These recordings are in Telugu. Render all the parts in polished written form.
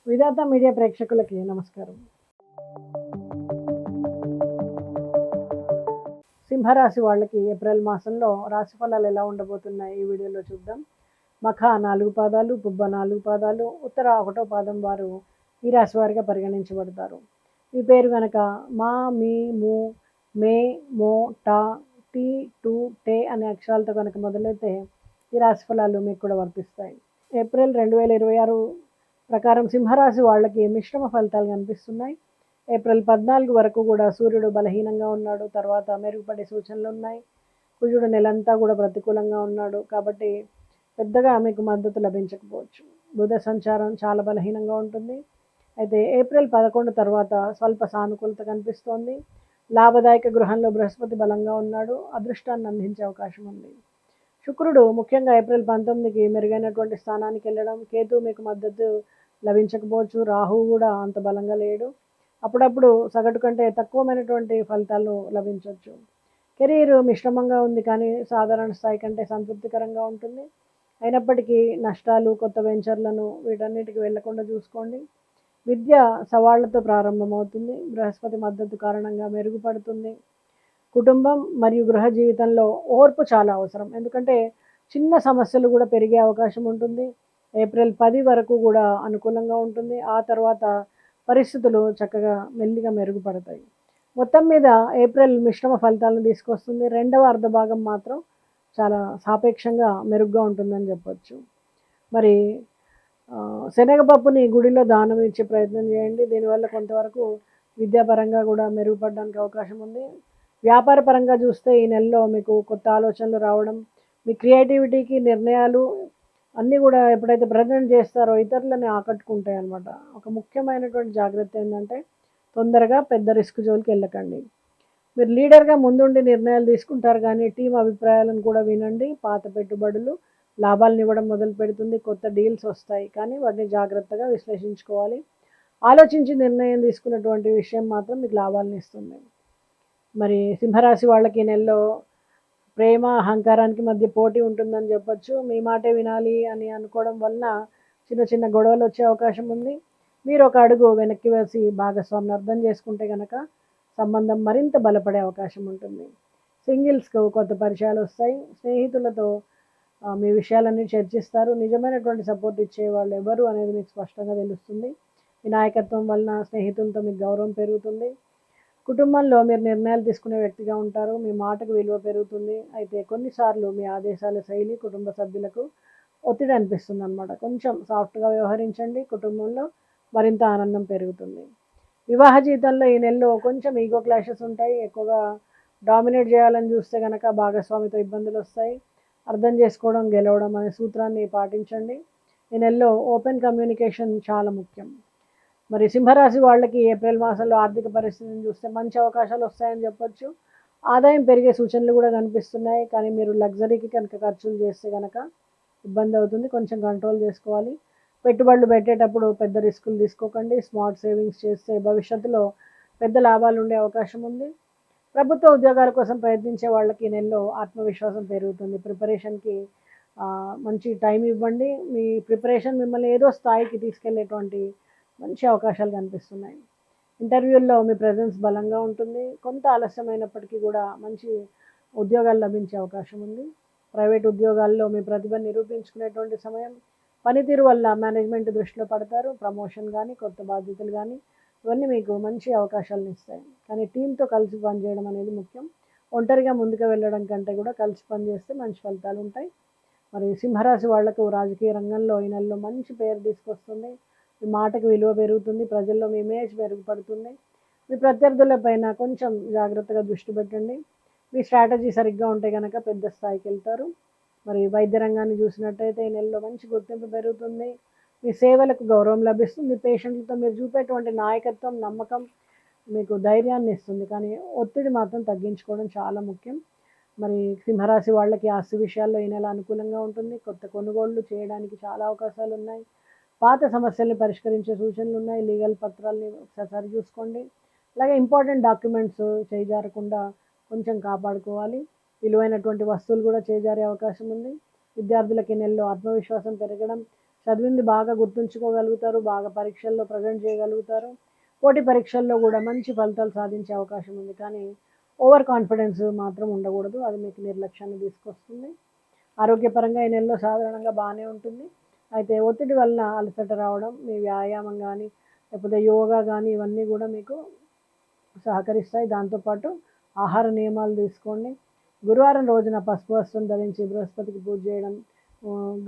విధాత మీడియా ప్రేక్షకులకి నమస్కారం. సింహరాశి వాళ్ళకి ఏప్రిల్ మాసంలో రాశి ఫలాలు ఎలా ఉండబోతున్నాయి ఈ వీడియోలో చూద్దాం. మఖ 4 పాదాలు, పుబ్బ 4 పాదాలు, ఉత్తర 1 పాదం వారు ఈ రాశి వారిగా పరిగణించబడతారు. ఈ పేరు గనక మా, మీ, ము, మే, మో, టా, టీ, టు, టే అనే అక్షరాలతో కనుక మొదలైతే ఈ రాశి ఫలాలు మీకు కూడా వర్తిస్తాయి. ఏప్రిల్ 2026 ప్రకారం సింహరాశి వాళ్ళకి మిశ్రమ ఫలితాలు కనిపిస్తున్నాయి. ఏప్రిల్ 14 వరకు కూడా సూర్యుడు బలహీనంగా ఉన్నాడు. తర్వాత మెరుగుపడే సూచనలు ఉన్నాయి. కుజుడు నెలంతా కూడా ప్రతికూలంగా ఉన్నాడు. కాబట్టి పెద్దగా మీకు మద్దతు లభించకపోవచ్చు. బుధ సంచారం చాలా బలహీనంగా ఉంటుంది. అయితే ఏప్రిల్ 11 తర్వాత స్వల్ప సానుకూలత కనిపిస్తోంది. లాభదాయక గృహంలో బృహస్పతి బలంగా ఉన్నాడు. అదృష్టాన్ని అందించే అవకాశం ఉంది. శుక్రుడు ముఖ్యంగా ఏప్రిల్ 19కి మెరుగైనటువంటి స్థానానికి వెళ్ళడం, కేతు మీకు మద్దతు లభించకపోవచ్చు. రాహువు కూడా అంత బలంగా లేడు. అప్పుడప్పుడు సగటు కంటే తక్కువమైనటువంటి ఫలితాలు లభించవచ్చు. కెరీర్ మిశ్రమంగా ఉంది, కానీ సాధారణ స్థాయి కంటే సంతృప్తికరంగా ఉంటుంది. అయినప్పటికీ నష్టాలు, కొత్త వెంచర్లను వీటన్నిటికి వెళ్లకుండా చూసుకోండి. విద్య సవాళ్లతో ప్రారంభమవుతుంది. బృహస్పతి మద్దతు కారణంగా మెరుగుపడుతుంది. కుటుంబం మరియు గృహ జీవితంలో ఓర్పు చాలా అవసరం. ఎందుకంటే చిన్న సమస్యలు కూడా పెరిగే అవకాశం ఉంటుంది. ఏప్రిల్ 10 వరకు కూడా అనుకూలంగా ఉంటుంది. ఆ తర్వాత పరిస్థితులు చక్కగా మెల్లిగా మెరుగుపడతాయి. మొత్తం మీద ఏప్రిల్ మిశ్రమ ఫలితాలను తీసుకొస్తుంది. రెండవ అర్ధభాగం మాత్రం చాలా సాపేక్షంగా మెరుగ్గా ఉంటుందని చెప్పొచ్చు. మరి శనగపప్పుని గుడిలో దానం ఇచ్చే ప్రయత్నం చేయండి. దీనివల్ల కొంతవరకు విద్యాపరంగా కూడా మెరుగుపడడానికి అవకాశం ఉంది. వ్యాపార పరంగా చూస్తే ఈ నెలలో మీకు కొత్త ఆలోచనలు రావడం, మీ క్రియేటివిటీకి నిర్ణయాలు అన్నీ కూడా ఎప్పుడైతే ప్రజెంట్ చేస్తారో ఇతరులని ఆకట్టుకుంటాయి అన్నమాట. ఒక ముఖ్యమైనటువంటి జాగ్రత్త ఏంటంటే తొందరగా పెద్ద రిస్క్ జోలికి వెళ్ళకండి. మీరు లీడర్గా ముందుండి నిర్ణయాలు తీసుకుంటారు, కానీ టీం అభిప్రాయాలను కూడా వినండి. పాత పెట్టుబడులు లాభాలను ఇవ్వడం మొదలు పెడుతుంది. కొత్త డీల్స్ వస్తాయి, కానీ వాటిని జాగ్రత్తగా విశ్లేషించుకోవాలి. ఆలోచించి నిర్ణయం తీసుకున్నటువంటి విషయం మాత్రం మీకు లాభాలను ఇస్తుంది. మరి సింహరాశి వాళ్ళకి ఈ నెలలో ప్రేమ, అహంకారానికి మధ్య పోటీ ఉంటుందని చెప్పొచ్చు. మీ మాటే వినాలి అని అనుకోవడం వలన చిన్న చిన్న గొడవలు వచ్చే అవకాశం ఉంది. మీరు ఒక అడుగు వెనక్కి వేసి భాగస్వామిని అర్థం చేసుకుంటే కనుక సంబంధం మరింత బలపడే అవకాశం ఉంటుంది. సింగిల్స్కు కొత్త పరిచయాలు వస్తాయి. స్నేహితులతో మీ విషయాలన్నీ చర్చిస్తారు. నిజమైనటువంటి సపోర్ట్ ఇచ్చే వాళ్ళు ఎవరు అనేది మీకు స్పష్టంగా తెలుస్తుంది. మీ నాయకత్వం వలన స్నేహితులతో మీకు గౌరవం పెరుగుతుంది. కుటుంబంలో మీరు నిర్ణయాలు తీసుకునే వ్యక్తిగా ఉంటారు. మీ మాటకు విలువ పెరుగుతుంది. అయితే కొన్నిసార్లు మీ ఆదేశాల శైలి కుటుంబ సభ్యులకు ఒత్తిడి అనిపిస్తుంది అన్నమాట. కొంచెం సాఫ్ట్గా వ్యవహరించండి. కుటుంబంలో మరింత ఆనందం పెరుగుతుంది. వివాహ జీవితంలో ఈ నెలలో కొంచెం ఈగో క్లాషెస్ ఉంటాయి. ఎక్కువగా డామినేట్ చేయాలని చూస్తే కనుక భాగస్వామితో ఇబ్బందులు వస్తాయి. అర్థం చేసుకోవడం, గెలవడం అనే సూత్రాన్ని పాటించండి. ఈ నెలలో ఓపెన్ కమ్యూనికేషన్ చాలా ముఖ్యం. మరి సింహరాశి వాళ్ళకి ఏప్రిల్ మాసంలో ఆర్థిక పరిస్థితిని చూస్తే మంచి అవకాశాలు వస్తాయని చెప్పొచ్చు. ఆదాయం పెరిగే సూచనలు కూడా కనిపిస్తున్నాయి, కానీ మీరు లగ్జరీకి కనుక ఖర్చులు చేస్తే కనుక ఇబ్బంది అవుతుంది. కొంచెం కంట్రోల్ చేసుకోవాలి. పెట్టుబడులు పెట్టేటప్పుడు పెద్ద రిస్కులు తీసుకోకండి. స్మార్ట్ సేవింగ్స్ చేస్తే భవిష్యత్తులో పెద్ద లాభాలు ఉండే అవకాశం ఉంది. ప్రభుత్వ ఉద్యోగాల కోసం ప్రయత్నించే వాళ్ళకి ఈ నెలలో ఆత్మవిశ్వాసం పెరుగుతుంది. ప్రిపరేషన్కి మంచి టైం ఇవ్వండి. మీ ప్రిపరేషన్ మిమ్మల్ని ఏదో స్థాయికి తీసుకెళ్లేటువంటి మంచి అవకాశాలు కనిపిస్తున్నాయి. ఇంటర్వ్యూల్లో మీ ప్రజెన్స్ బలంగా ఉంటుంది. కొంత ఆలస్యమైనప్పటికీ కూడా మంచి ఉద్యోగాలు లభించే అవకాశం ఉంది. ప్రైవేట్ ఉద్యోగాల్లో మీ ప్రతిభను నిరూపించుకునేటువంటి సమయం. పనితీరు వల్ల మేనేజ్మెంట్ దృష్టిలో పడతారు. ప్రమోషన్ కానీ, కొత్త బాధ్యతలు కానీ ఇవన్నీ మీకు మంచి అవకాశాలను ఇస్తాయి. కానీ టీంతో కలిసి పనిచేయడం అనేది ముఖ్యం. ఒంటరిగా ముందుకు వెళ్ళడం కంటే కూడా కలిసి పనిచేస్తే మంచి ఫలితాలు ఉంటాయి. మరి సింహరాశి వాళ్లకు రాజకీయ రంగంలో ఈ నెలలో మంచి పేరు తీసుకొస్తుంది. మీ మాటకు విలువ పెరుగుతుంది. ప్రజల్లో మీ ఇమేజ్ మెరుగుపడుతుంది. మీ ప్రత్యర్థులపైన కొంచెం జాగ్రత్తగా దృష్టి పెట్టండి. మీ స్ట్రాటజీ సరిగ్గా ఉంటే కనుక పెద్ద స్థాయికి వెళ్తారు. మరి వైద్య రంగాన్ని చూసినట్టయితే ఈ నెలలో మంచి గుర్తింపు పెరుగుతుంది. మీ సేవలకు గౌరవం లభిస్తుంది. పేషెంట్లతో మీరు చూపేటువంటి నాయకత్వం, నమ్మకం మీకు ధైర్యాన్ని ఇస్తుంది. కానీ ఒత్తిడి మాత్రం తగ్గించుకోవడం చాలా ముఖ్యం. మరి సింహరాశి వాళ్ళకి ఆస్తి విషయాల్లో ఈ నెల అనుకూలంగా ఉంటుంది. కొత్త కొనుగోళ్లు చేయడానికి చాలా అవకాశాలు ఉన్నాయి. పాత సమస్యల్ని పరిష్కరించే సూచనలు ఉన్నాయి. లీగల్ పత్రాలని ఒకసారి సరి చూసుకోండి. అలాగే ఇంపార్టెంట్ డాక్యుమెంట్స్ చేజారకుండా కొంచెం కాపాడుకోవాలి. విలువైనటువంటి వస్తువులు కూడా చేజారే అవకాశం ఉంది. విద్యార్థులకి నెలలో ఆత్మవిశ్వాసం పెరగడం, చదివింది బాగా గుర్తుంచుకోగలుగుతారు, బాగా పరీక్షల్లో ప్రజెంట్ చేయగలుగుతారు. పోటీ పరీక్షల్లో కూడా మంచి ఫలితాలు సాధించే అవకాశం ఉంది. కానీ ఓవర్ కాన్ఫిడెన్స్ మాత్రం ఉండకూడదు. అది మీకు నిర్లక్ష్యాన్ని తీసుకొస్తుంది. ఆరోగ్యపరంగా ఈ నెలలో సాధారణంగా బాగానే ఉంటుంది. అయితే ఒత్తిడి వలన అలసట రావడం, మీ వ్యాయామం కానీ లేకపోతే యోగా కానీ ఇవన్నీ కూడా మీకు సహకరిస్తాయి. దాంతోపాటు ఆహార నియమాలు తీసుకోండి. గురువారం రోజున పసుపు వస్త్రం ధరించి బృహస్పతికి పూజ చేయడం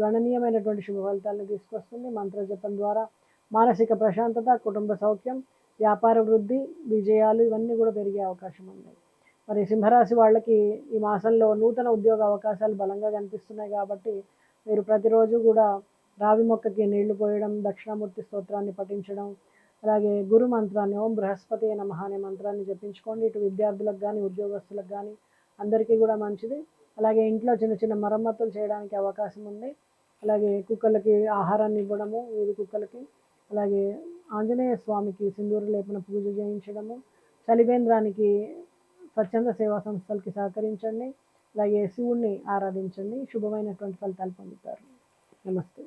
గణనీయమైనటువంటి శుభ ఫలితాలను తీసుకొస్తుంది. మంత్రజపం ద్వారా మానసిక ప్రశాంతత, కుటుంబ సౌఖ్యం, వ్యాపార వృద్ధి, విజయాలు ఇవన్నీ కూడా పెరిగే అవకాశం ఉంది. మరి సింహరాశి వాళ్ళకి ఈ మాసంలో నూతన ఉద్యోగ అవకాశాలు బలంగా కనిపిస్తున్నాయి కాబట్టి మీరు ప్రతిరోజు కూడా రావి మొక్కకి నీళ్లు పోయడం, దక్షిణామూర్తి స్తోత్రాన్ని పఠించడం, అలాగే గురు మంత్రాన్ని ఓం బృహస్పతి నమః అనే మంత్రాన్ని జపించుకోండి. ఇటు విద్యార్థులకు కానీ ఉద్యోగస్తులకు కానీ అందరికీ కూడా మంచిది. అలాగే ఇంట్లో చిన్న చిన్న మరమ్మతులు చేయడానికి అవకాశం ఉంది. అలాగే కుక్కలకి ఆహారాన్ని ఇవ్వడము, వీధి కుక్కలకి, అలాగే ఆంజనేయ స్వామికి సింధూర లేపన పూజ చేయించడము, చలివేంద్రానికి స్వచ్ఛంద సేవా సంస్థలకి సహకరించండి. అలాగే శివుణ్ణి ఆరాధించండి. శుభమైనటువంటి ఫలితాలు పొందుతారు. నమస్తే.